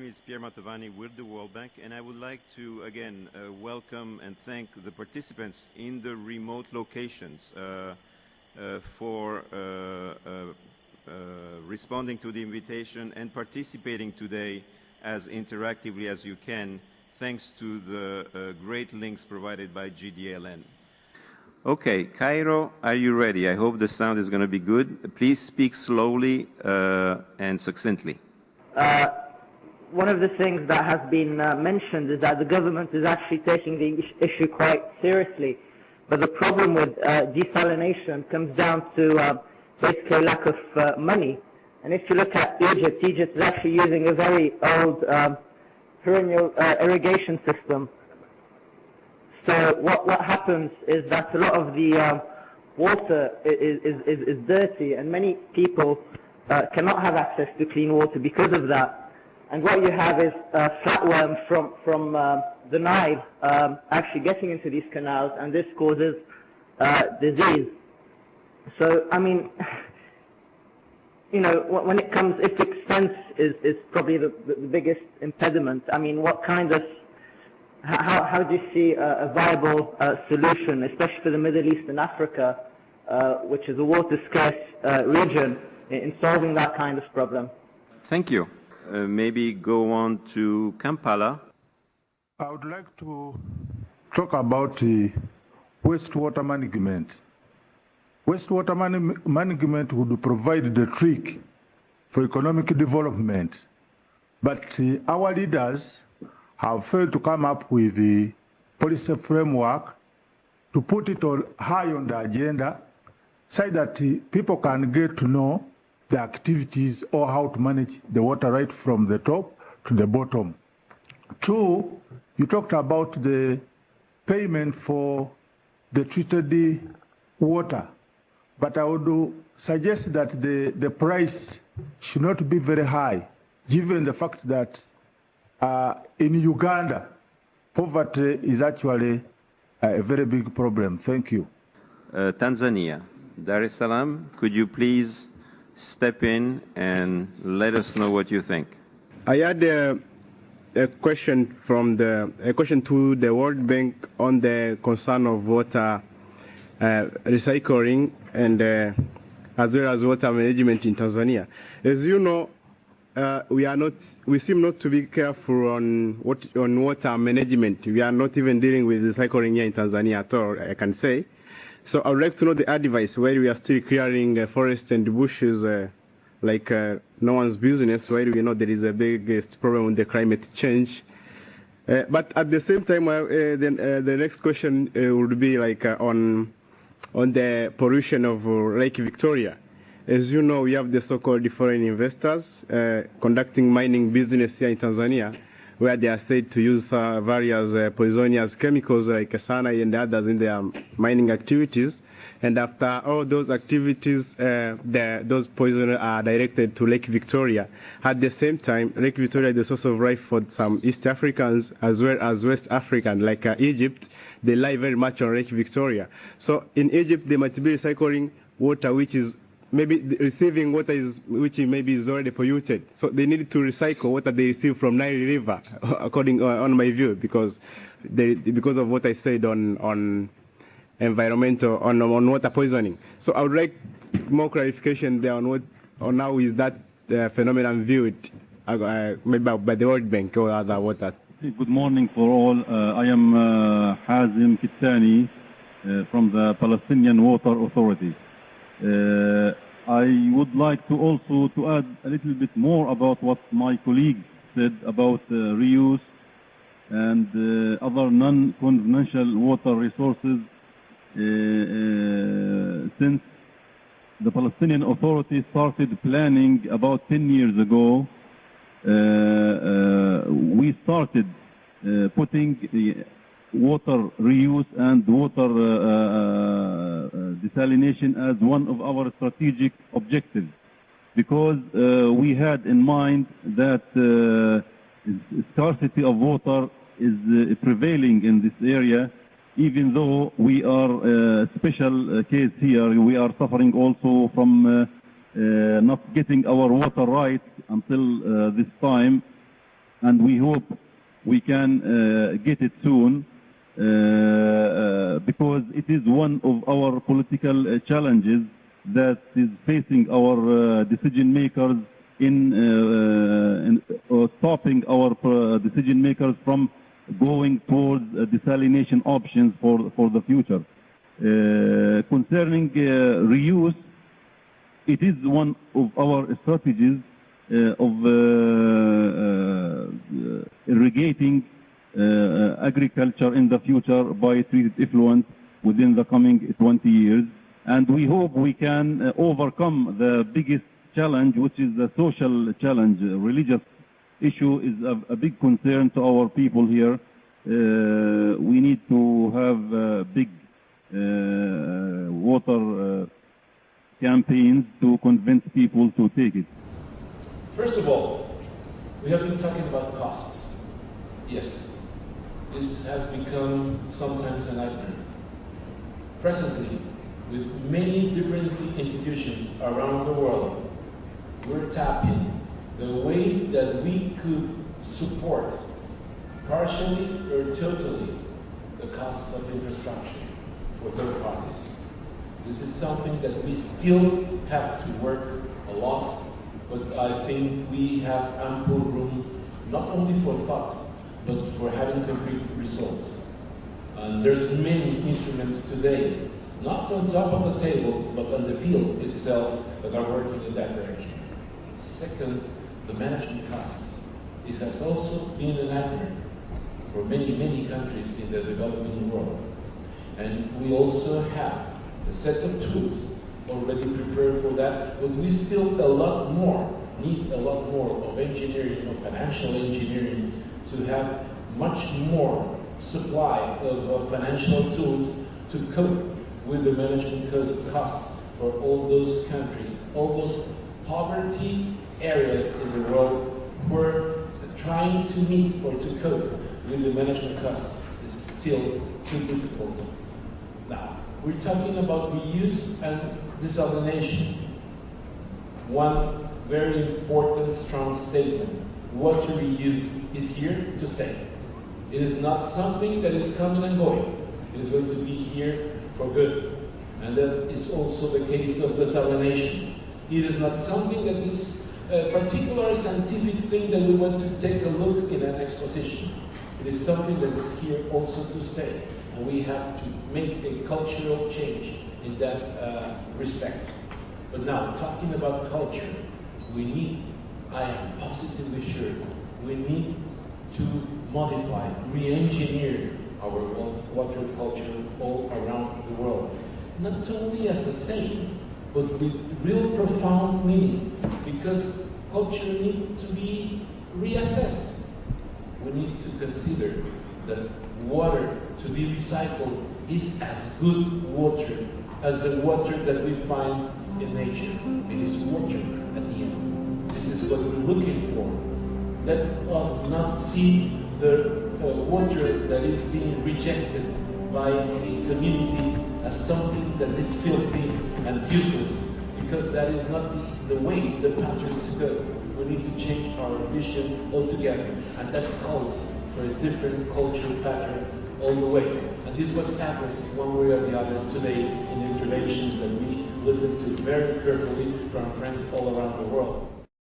is Pierre Matovani with the World Bank, and I would like to again welcome and thank the participants in the remote locations for responding to the invitation and participating today as interactively as you can, thanks to the great links provided by GDLN. Okay, Cairo, are you ready? I hope the sound is going to be good. Please speak slowly and succinctly. One of the things that has been mentioned is that the government is actually taking the issue quite seriously. But the problem with desalination comes down to basically lack of money. And if you look at Egypt, Egypt is actually using a very old perennial irrigation system. So what happens is that a lot of the water is dirty, and many people cannot have access to clean water because of that. And what you have is flatworms from the Nile actually getting into these canals, and this causes disease. So, I mean, you know, when it comes, if expense is probably the biggest impediment, I mean, what kind of, how do you see a viable solution, especially for the Middle East and Africa, which is a water-scarce region, in solving that kind of problem? Thank you. Maybe go on to Kampala. I would like to talk about the wastewater management. Wastewater management would provide the trick for economic development, but our leaders have failed to come up with the policy framework to put it all high on the agenda so that people can get to know the activities or how to manage the water right from the top to the bottom. Two, you talked about the payment for the treated water, but I would suggest that the price should not be very high, given the fact that in Uganda, poverty is actually a very big problem. Thank you. Tanzania, Dar es Salaam, could you please step in and let us know what you think? I had a question to the World Bank on the concern of water recycling and as well as water management in Tanzania. As you know, we seem not to be careful on water management. We are not even dealing with recycling here in Tanzania at all, I can say. So I would like to know the advice where we are still clearing forests and bushes like no one's business, where we know there is a biggest problem with the climate change. But at the same time, the next question would be like on the pollution of Lake Victoria. As you know, we have the so-called foreign investors conducting mining business here in Tanzania, where they are said to use various poisonous chemicals like cyanide and others in their mining activities. And after all those activities, those poisons are directed to Lake Victoria. At the same time, Lake Victoria is the source of life for some East Africans as well as West Africans, like Egypt. They lie very much on Lake Victoria. So in Egypt, they might be recycling water which is maybe receiving water which maybe is already polluted. So they need to recycle water they receive from Nile River, according on my view, because of what I said on environmental, on water poisoning. So I would like more clarification there on how is that phenomenon viewed, maybe by the World Bank or other water. Good morning for all. I am Hazim Kittani from the Palestinian Water Authority. I would like to also add a little bit more about what my colleague said about reuse and other non-conventional water resources. Since the Palestinian Authority started planning about 10 years ago, we started putting the water reuse and water desalination as one of our strategic objectives, because we had in mind that scarcity of water is prevailing in this area. Even though we are a special case here, we are suffering also from not getting our water right until this time. and we hope we can get it soon, because it is one of our political challenges that is facing our decision makers in stopping our decision makers from going towards desalination options for the future. Concerning reuse, it is one of our strategies of irrigating agriculture in the future by treated effluent within the coming 20 years. And we hope we can overcome the biggest challenge, which is the social challenge. Religious issue is a big concern to our people here. We need to have big water campaigns to convince people to take it. First of all, we have been talking about costs. Yes, this has become sometimes a nightmare. Presently, with many different institutions around the world, we're tapping the ways that we could support, partially or totally, the costs of infrastructure for third parties. This is something that we still have to work a lot, but I think we have ample room, not only for thought, but for having concrete results. And there's many instruments today, not on top of the table, but on the field itself, that are working in that direction. Second, the management costs. It has also been a nightmare for many, many countries in the developing world. And we also have a set of tools already prepared for that, but we still need a lot more of engineering, of financial engineering, to have much more supply of financial tools to cope with the management costs for all those countries, all those poverty areas in the world where trying to meet or to cope with the management costs is still too difficult. Now, we're talking about reuse and desalination. One very important, strong statement. Water reuse is here to stay. It is not something that is coming and going. It is going to be here for good. And that is also the case of desalination. It is not something that is a particular scientific thing that we want to take a look in an exposition. It is something that is here also to stay. And we have to make a cultural change in that respect. But now, talking about culture, we need, I am positively sure, we need to modify, re-engineer our water culture all around the world. Not only as a saying, but with real profound meaning, because culture needs to be reassessed. We need to consider that water to be recycled is as good water as the water that we find in nature. It is water at the end. This is what we're looking for. Let us not see the water that is being rejected by the community as something that is filthy and useless, because that is not the way, the pattern to go. We need to change our vision altogether, and that calls for a different cultural pattern all the way. And this was addressed one way or the other today in the interventions that we listened to very carefully from friends all around the world.